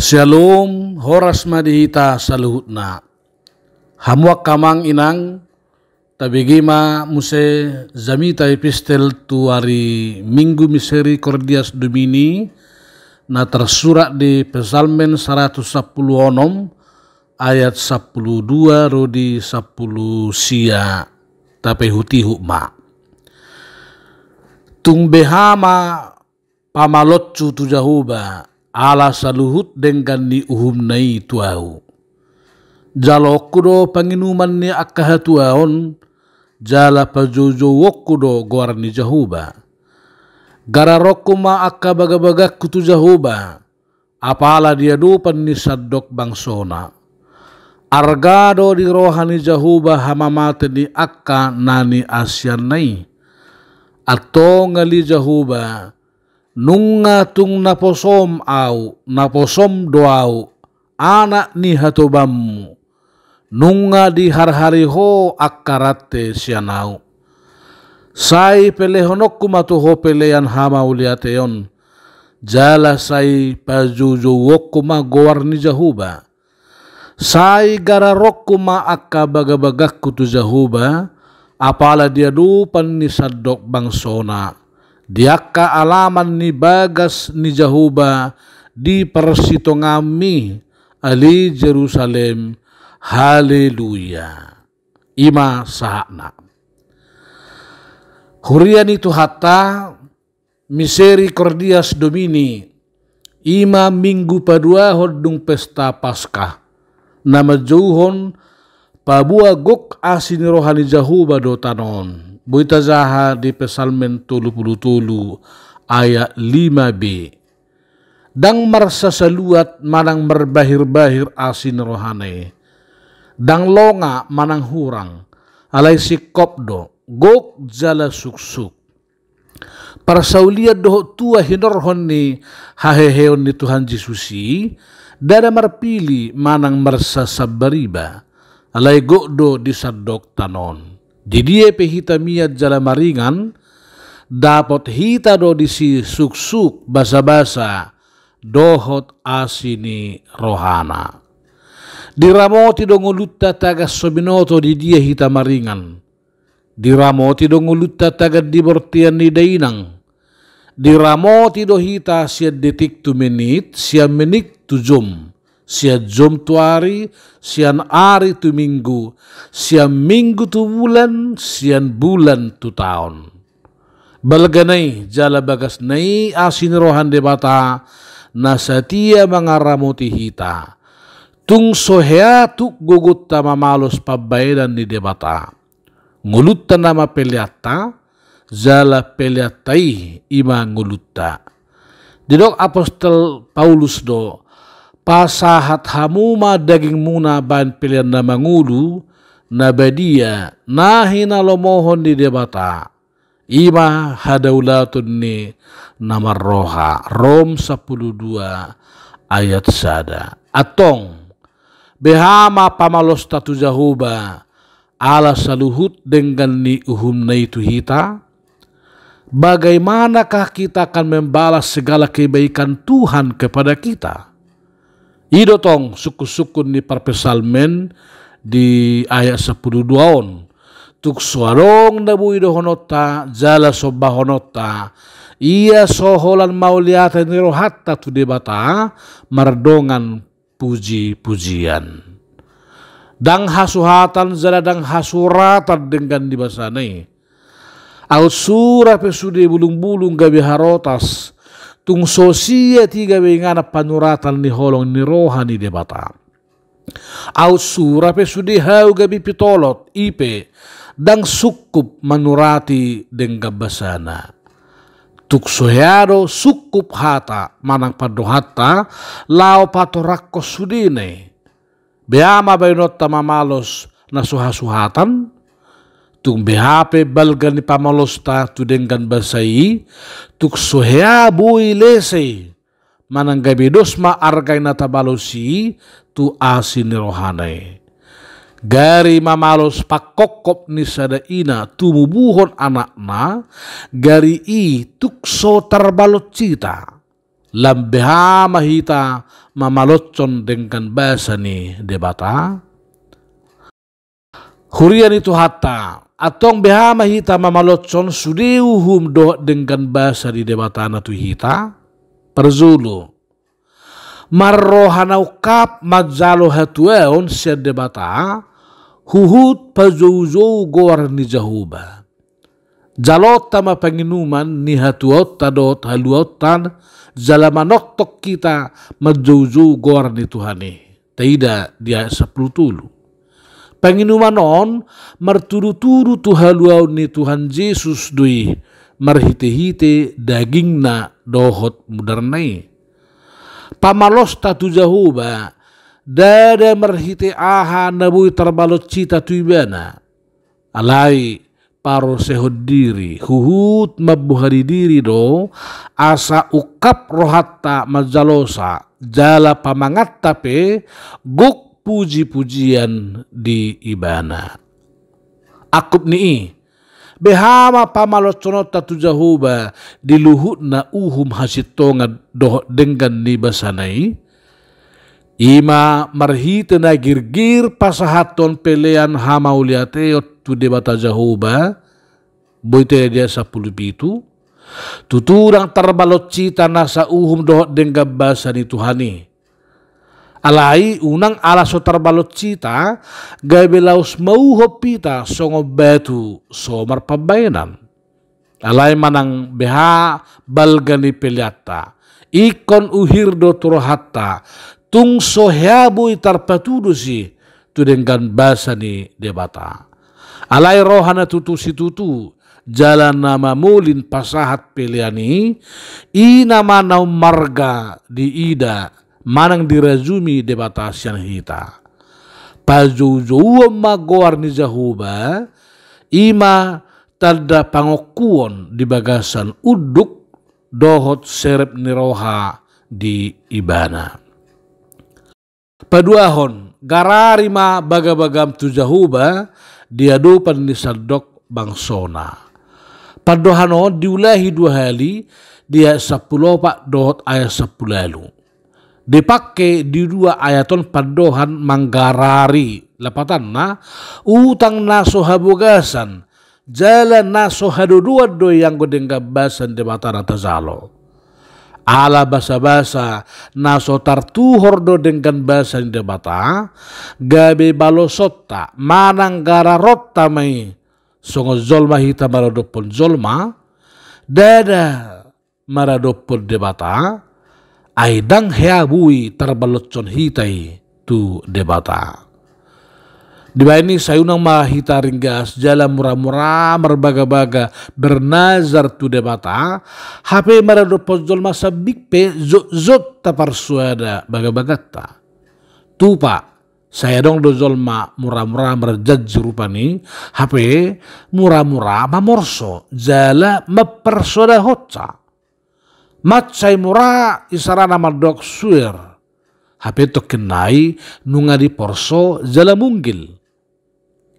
Shalom, horas madihita saluhutna. Hamuak kamang inang, tabigima muse zamita epistel tuari Minggu Misericordias Domini na tersurat di Psalmen 110 ayat 12 rodi 10 sia tapi huti hukma. Tung behama pamalotcu tu jahuba ala saluhut dengan ni uhum nai tuau. Jalo kudo panginuman ni akahatuaon jala pajojo wokudo goar ni jahuba. Gararokuma akabagabagak kutu jahuba apala dia dupan ni sadok bangsona. Argado di rohani jahuba hamamate ni akka nani asyan nai. Ato ngali jahuba nunga tung naposom doau anak ni hatobammu nunga di har-hari ho akarate sianau sai pelehonokku matuho pelean hama uliateon jala sai pajuju wokuma goar ni jahuba sai gararokku ma akka bagabagakku tu jahuba apala dia dupan ni sadok bangsona. Diaka alaman ni bagas ni jahuba di persitongami ali Jerusalem. Haleluya. Ima sahakna. Hurian itu hatta Misericordias Domini. Ima minggu padua hodung pesta Paskah. Nama jauhon pabua gok asini rohani jahuba do tanon. Buita zaha di Psalmen 30 ayat 5b. Dang marsa saluat manang berbahir-bahir asin rohane. Dang longa manang hurang. Alai sikopdo gok jala suksuk. Parsauliat doh tua hinorhon ni haheheon ni Tuhan Yesusi. Dada marpili manang marsa sabariba. Alai gokdo di sadok tanon. Di dia pehita miat jala maringan dapat hita do disi suksuk basa-basa dohot asini rohana. Diramoti do ngulutta taga sobinoto di dia hita maringan. Diramoti do ngulutta taga dibortian ni dainang. Diramoti do hita sia detik tu menit sia menit tu jom. Sia jom tu hari, sian hari tu minggu, sian minggu tu bulan, sian bulan tu tahun. Balganai jala bagas nai asin rohan debata, nasatia mangaramoti hita. Tung sohea tuk gugut tama malos pabaidan di debata. Ngulutta nama peliata, jala peliatai ima ngulutta. Didok apostol Paulus do, pasahat hamuma daging muna ban pilihan na mangulu na badia nahina lomohon di debata ima hadaulatun ni namar roha Rom 12 ayat sada atong behama pamalos tatu jahuba ala saluhut dengan ni uhum na itu hita. Bagaimanakah kita akan membalas segala kebaikan Tuhan kepada kita? Idotong suku-sukun ni parpesalmen di ayat 12 tuk suarong nabu ido honota jala sobah honota ia soholan mauliata ni rohatta tu debata mardongan puji-pujian dang hasuhatan jala dang hasuratan dengan di basanai out surah pesudi bulung-bulung gabi harotas tung sosia tiga bengana panuratan ni holong ni rohani debata. Au sura pe sudi hau gabi pitolot ipe dang sukup manurati deng gabasana. Tuk sohado sukup hata manang padohata lao patorakko sudine. Beama bainot tamamalos na suhasuhatan. Tung BHP balgan ni pamalosta tu dengan basai tuk sohea bui lese manang gabi dosma argay na tabalosi tu asin rohanay gari mamalos pakokop ni sadaina tumubuhon anakna gari i tuk so tarbalot cita lambeha mahita mamalotson dengan bahasa ni debata. Hurian itu hatta atong beha mahita mamalotson sudeuhum do dengan bahasa di debata na tu hita perzulu marrohanau kap madzalo hatueon sia debata huhut pazouzo gor ni jahuba jalot tama penginuman ni hatuot tadot haluotan zalamanok kita madzouzo gor ni Tuhani taida dia 10 tulu penginuman on marturu-turu tuhaluau ni Tuhan Yesus dui marhite-hite dagingna dohot mudernai pamalos tatu jahuba dada marhite aha nabui terbalot cita tuibana alai paro sehod diri huhut mabuhari diri do asa ukap rohatta majalosa jala pamangat tape guk puji-pujian di ibana. Akup ni behama pamalotsono tatu jahuba diluhut na uhum hasitonga doh dengan ni basanai ima marhita na girgir pasahaton pelean hama uliateot tu debata jahuba boite dia 10 pitu tuturang terbalot cita nasa uhum doh dengan basa ni Tuhani alai unang alaso terbalot cita gabelaus mauhop pita songo betu somar pabayanan alai manang beha balgani peliata ikon uhirdo turohatta tung soheabui tarpatudusi tu dengan bahasa ni debata alai rohana tutu si tutu jalan nama mulin pasahat peliani ina manau marga di ida manang dirajumi debata siang hita pazouzo magor ni jahuba ima tada pangokuon di bagasan uduk dohot serep niroha di ibana paduahon gararima bagabagam tu jahuba diadupan ni sadok bangsona padohano diulahi 2 hali dia 10 pak dohot ayat 10 lalu dipakai di 2 ayaton padohan manggarari lapatan na utang naso habugasan jalan naso hadudua do yang godeng gabasan de batara tazalo ala basa-basa naso tartuhor do dengan basan de bata gabe balosota manang gararotta mai songo zolma hita maradopon zolma dada maradopon de bata aidang heabui terbalotson hitai tu debata. Di ini sayunang mahita ringgas jalan murah-murah merbaga-baga bernazar tu debata HP maradopon zolma sabikpe zot taparsuada baga-bagata. Tupa saya dong do zolma murah-murah merjad jerupani HP murah-murah mamorso jala mapersoda hotsa. Matsai murah isarana madok suir HP tokenai nunga di porso jala munggil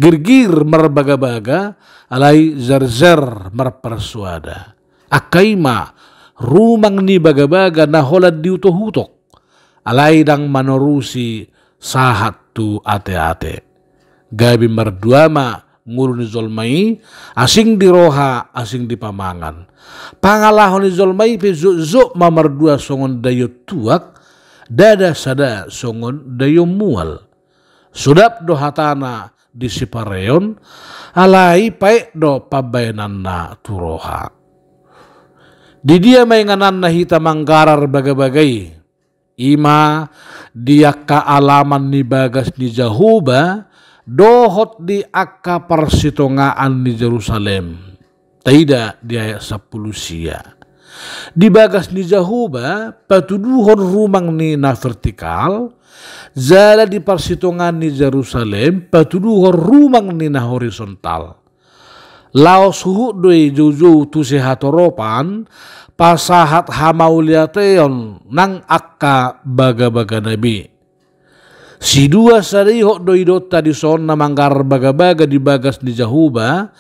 girgir merbaga-baga alai zar-zar merpersuada akaima rumang ni baga-baga naholad diutoh-hutok alai dang manorusi sahat tu ate-ate gabi merduama nguruni zolmai asing di roha asing di pamangan pangalahon ni zolmai pe zuk mamardua songon dayo tuak dada sada songon dayo mual sudap do hatana di sipareon alai paek do pabayanan na turoha di dia mainganan na hita manggarar baga-bagai ima dia kaalaman ni bagas ni jahuba dohot di akka persitongaan di Jerusalem taida di ayat 10 sia di bagas ni jahuba patuduhon rumang ni na vertikal zala di persitongan ni Jerusalem patuduhon rumang ni na horizontal laos suhu doi jojo tu sehatoropan pasahat hamauliateon nang akka baga-baga nabi si 2 sarihok doidot tadi son na manggar baga-baga di bagas di jahuba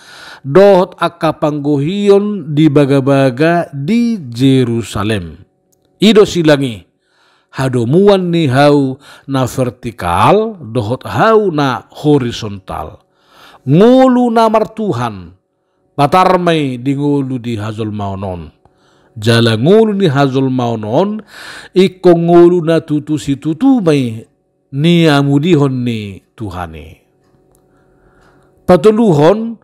dohot akka panggohion di baga-baga di Jerusalem Ido silangi hadomuan ni hau na vertikal dohot hau na horizontal. Ngulu na martuhan patarmay di ngulu di hazol maunon. Jala ngulu ni hazol maunon iko ngulu na tutu si tutu may ni amudihon ni Tuhane. Patuluhon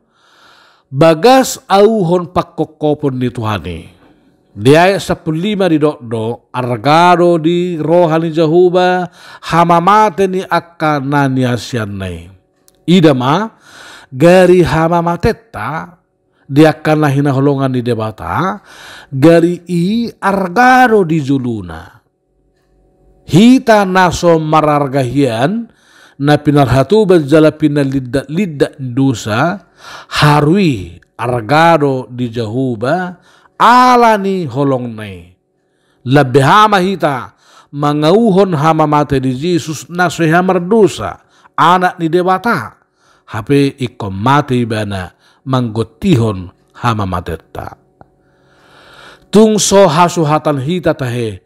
bagas auhon pakkokopon ni Tuhane. Di ayat 15 di do argado di rohani Jahuba hamamate ni akanani asyanay. Idama gari hamamateta di akan hinaholongan di debata gari i argado di juluna. Hita naso marargahian na pinarhatuban jala pinalidda dosa harui argado di Jahuba alani holong nai. Lebihama hita mangauhon hama mate di Jesus naso hamar dosa anak ni debata. Hape ikom mate ibana manggotihon hama mateta. Tungso hasuhatan hita tahe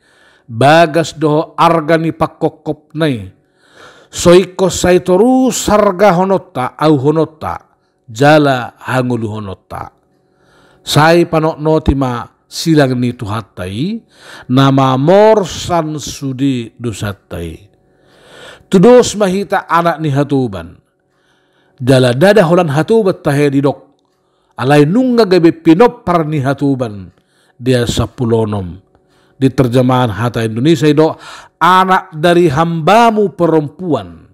bagas doho argani pakkokop nai. Soiko saitoru sarga honota au honota jala hangulu honota. Sai panok notima silang ni tuhatai nama morsan sudi dosatai. Tudos mahita anak ni hatuban. Jala dada holan hatubat tahe didok. Alai nungga gabe pinopar ni hatuban dia sapulonom. Di terjemahan Hata Indonesia itu anak dari hambamu perempuan.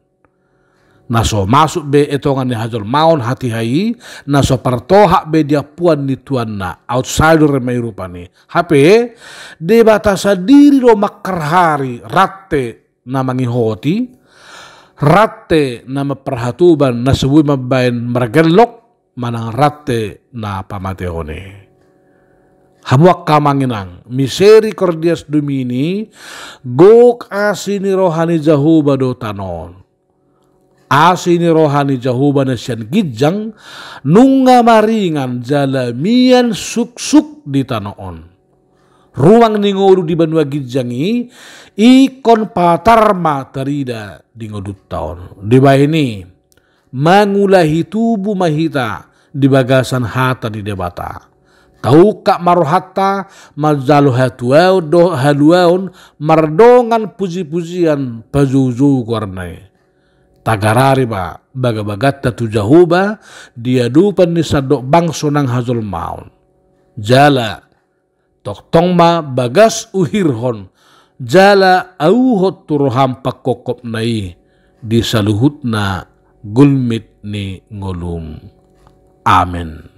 Naso masuk be etongan ni hajol maun hati hai. Naso partohak be dia puan ni tuanna. Outsider mai rupani. Hape de batasa diri lo makarhari ratte na mangihoti. Ratte na maperhatuban na sebuah mabain mergelok manang ratte na pamateone. Hamuak kamanginang misericordias Domini gok asini rohani Jahuba do tanon. Asini rohani Jahuba na siyan gijang nunga maringan jalamian suk-suk di tanoon. Ruang ningolu di banua gijangi ikon patarma tarida di ngodut taon. Di bahini mangulahi tubuh mahita di bagasan hata di debata. Tahu kak marohata majalu hatuau do haluaun mardongan puji-pujian pajuju warnai. Tagarari ba baga-bagata tu Jahuba dia dupan ni sadok bangso nang hazul maun. Jala toktong ma bagas uhirhon jala auhot turoham pakokop nai di saluhut na gulmit ni ngolum. Amen.